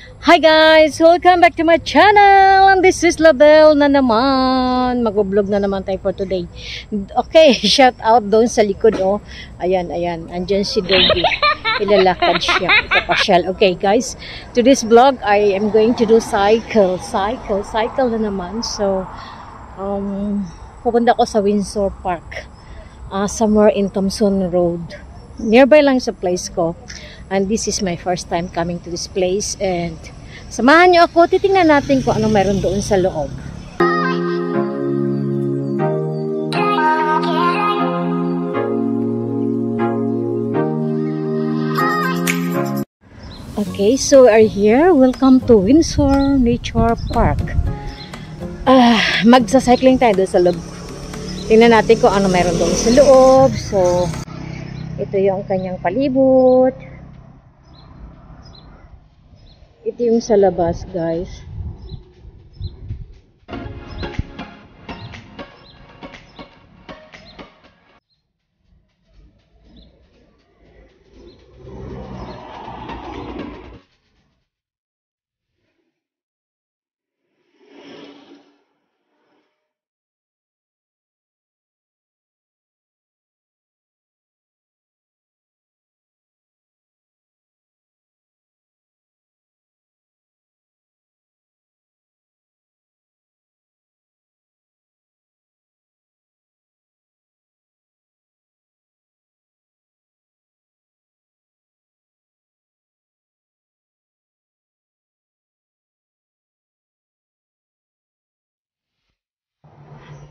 Hi guys! Welcome back to my channel! And this is Label na naman. Mag-vlog na naman tayo for today. Okay, shout out doon sa likod, oh. Ayan, ayan. Andyan si Doggy. Ilalakad siya. Kapasyal. Okay guys, to this vlog, I am going to do cycle na naman. So, pupunta ko sa Windsor Park. Somewhere in Thompson Road. Nearby lang sa place ko. And this is my first time coming to this place. And samahan nyo ako. Titingnan natin kung anong meron doon sa loob. Okay, so we are here. Welcome to Windsor Nature Park. Magsa-cycling tayo doon sa loob. Tingnan natin kung ano meron doon sa loob. So, ito yung kanyang palibot. Ito yung sa labas, guys.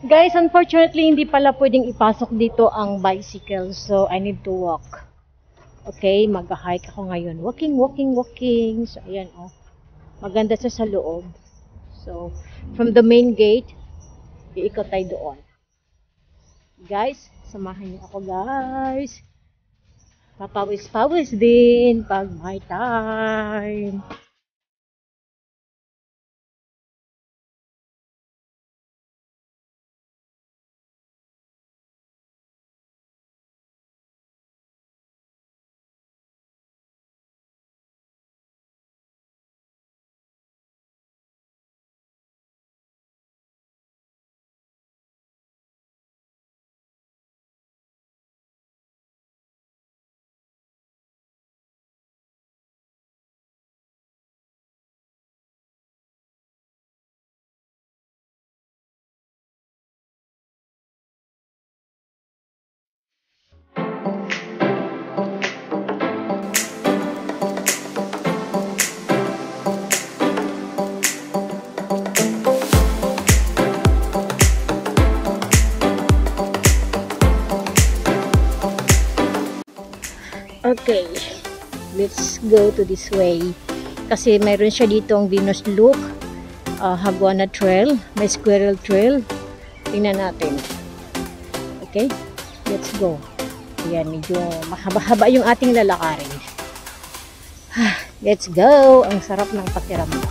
Guys, unfortunately, hindi pala pwedeng ipasok dito ang bicycle. So, I need to walk. Okay, mag-hike ako ngayon. Walking. So, ayan, oh. Maganda siya sa loob. So, from the main gate, iikot tayo doon. Guys, samahan niyo ako, guys. Papawis-pawis din pag may time. Okay, let's go to this way. Kasi mayroon siya dito ang Venus Look, Haguana Trail, may Squirrel Trail. Tingnan natin. Okay, let's go. Ayan, medyo mahaba-haba yung ating lalakarin. Let's go! Ang sarap ng pakiramdam.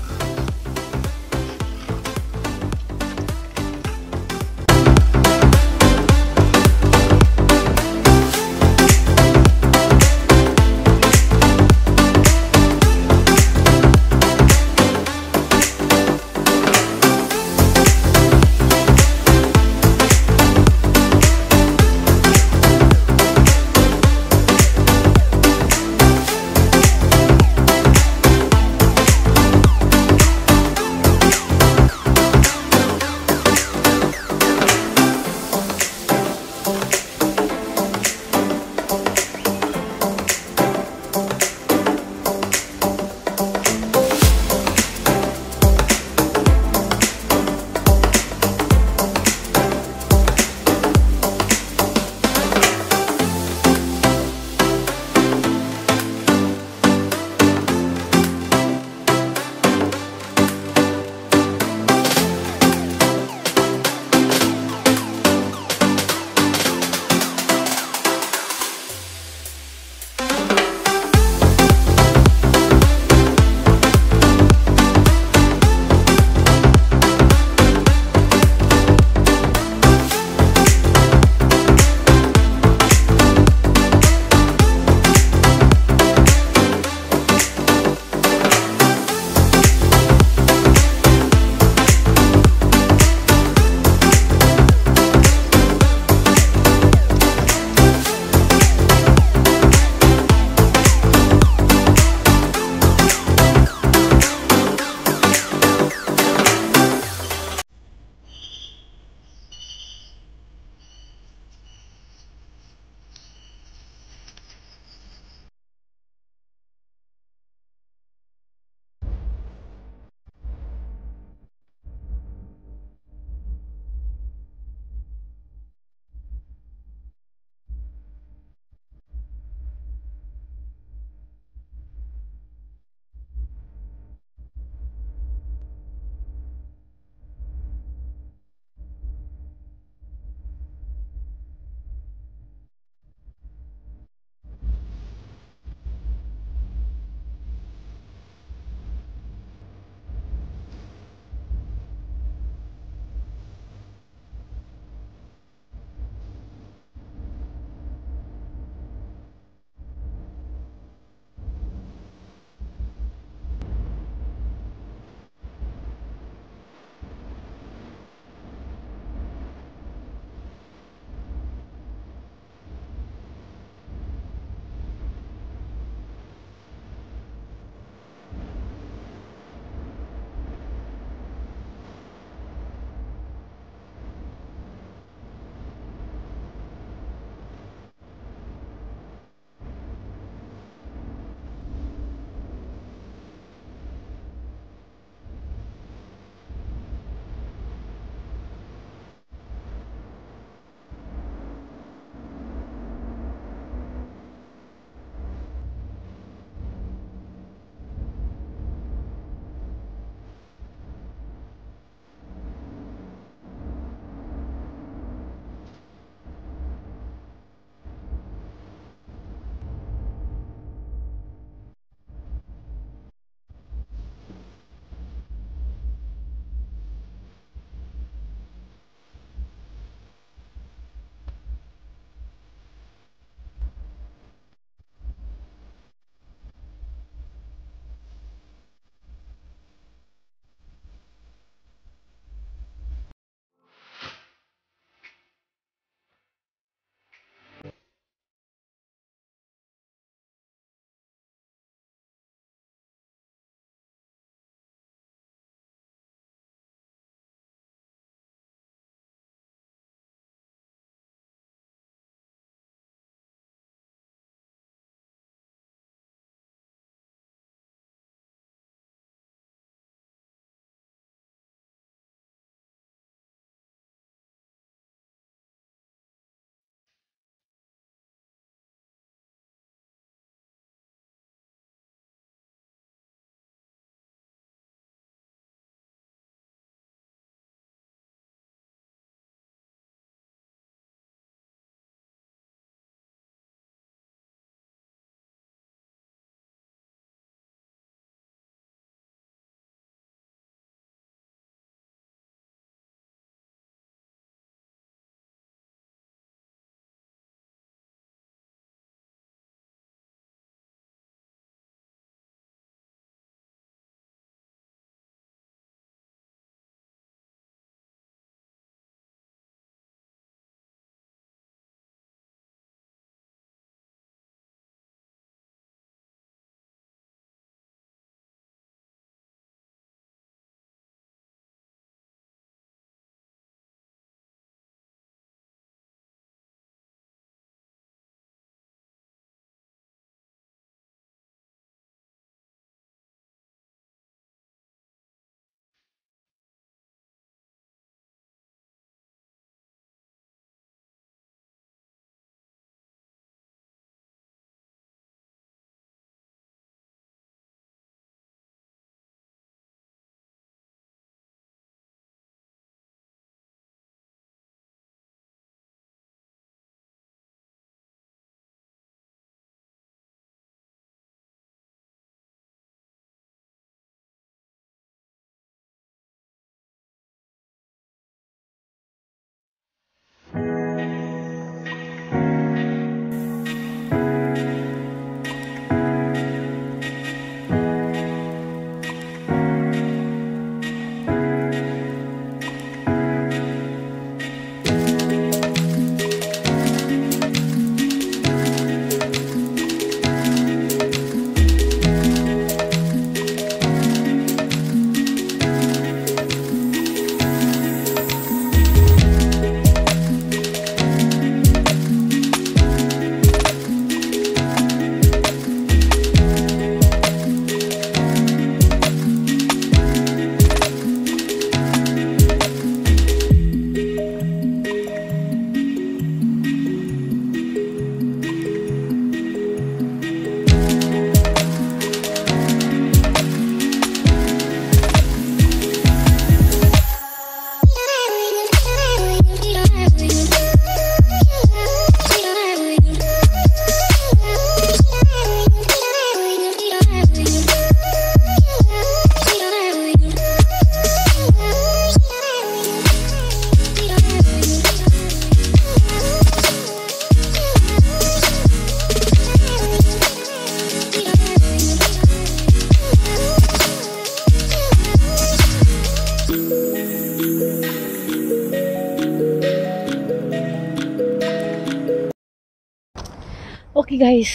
guys,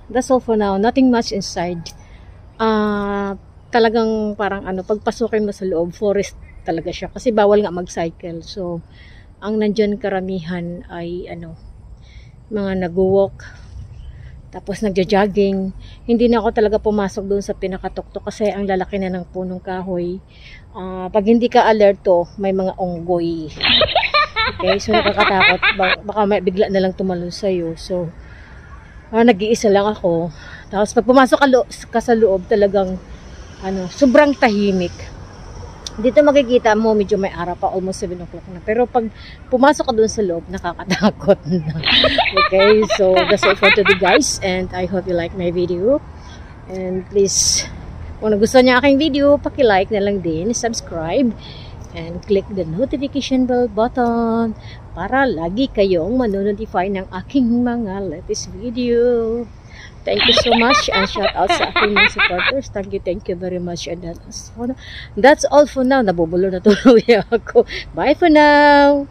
that's all for now. Nothing much inside. Talagang parang pagpasukin mo sa loob, forest talaga siya. Kasi bawal nga mag-cycle. So, ang nandyan karamihan ay mga nag-walk, tapos nagja-jogging. Hindi na ako talaga pumasok doon sa pinakatuktok kasi ang lalaki na ng punong kahoy. Pag hindi ka alerto, may mga unggoy. Okay, so nakakatakot. Baka may bigla na lang tumalon sa'yo. So, nag-iisa lang ako. Tapos pag pumasok ka sa loob, talagang sobrang tahimik. Dito makikita mo, medyo may araw pa, almost 7 o'clock na. Pero pag pumasok ka doon sa loob, nakakatakot na. Okay, so that's all for today guys. And I hope you like my video. And please, kung nagustuhan niyo aking video, paki-like na lang din, subscribe, and click the notification bell button para lagi kayong manonotify ng aking mga latest video. Thank you so much and shout out sa aking mga supporters. Thank you very much. And that's all for now. Nabubulo na tuloy ako. Bye for now.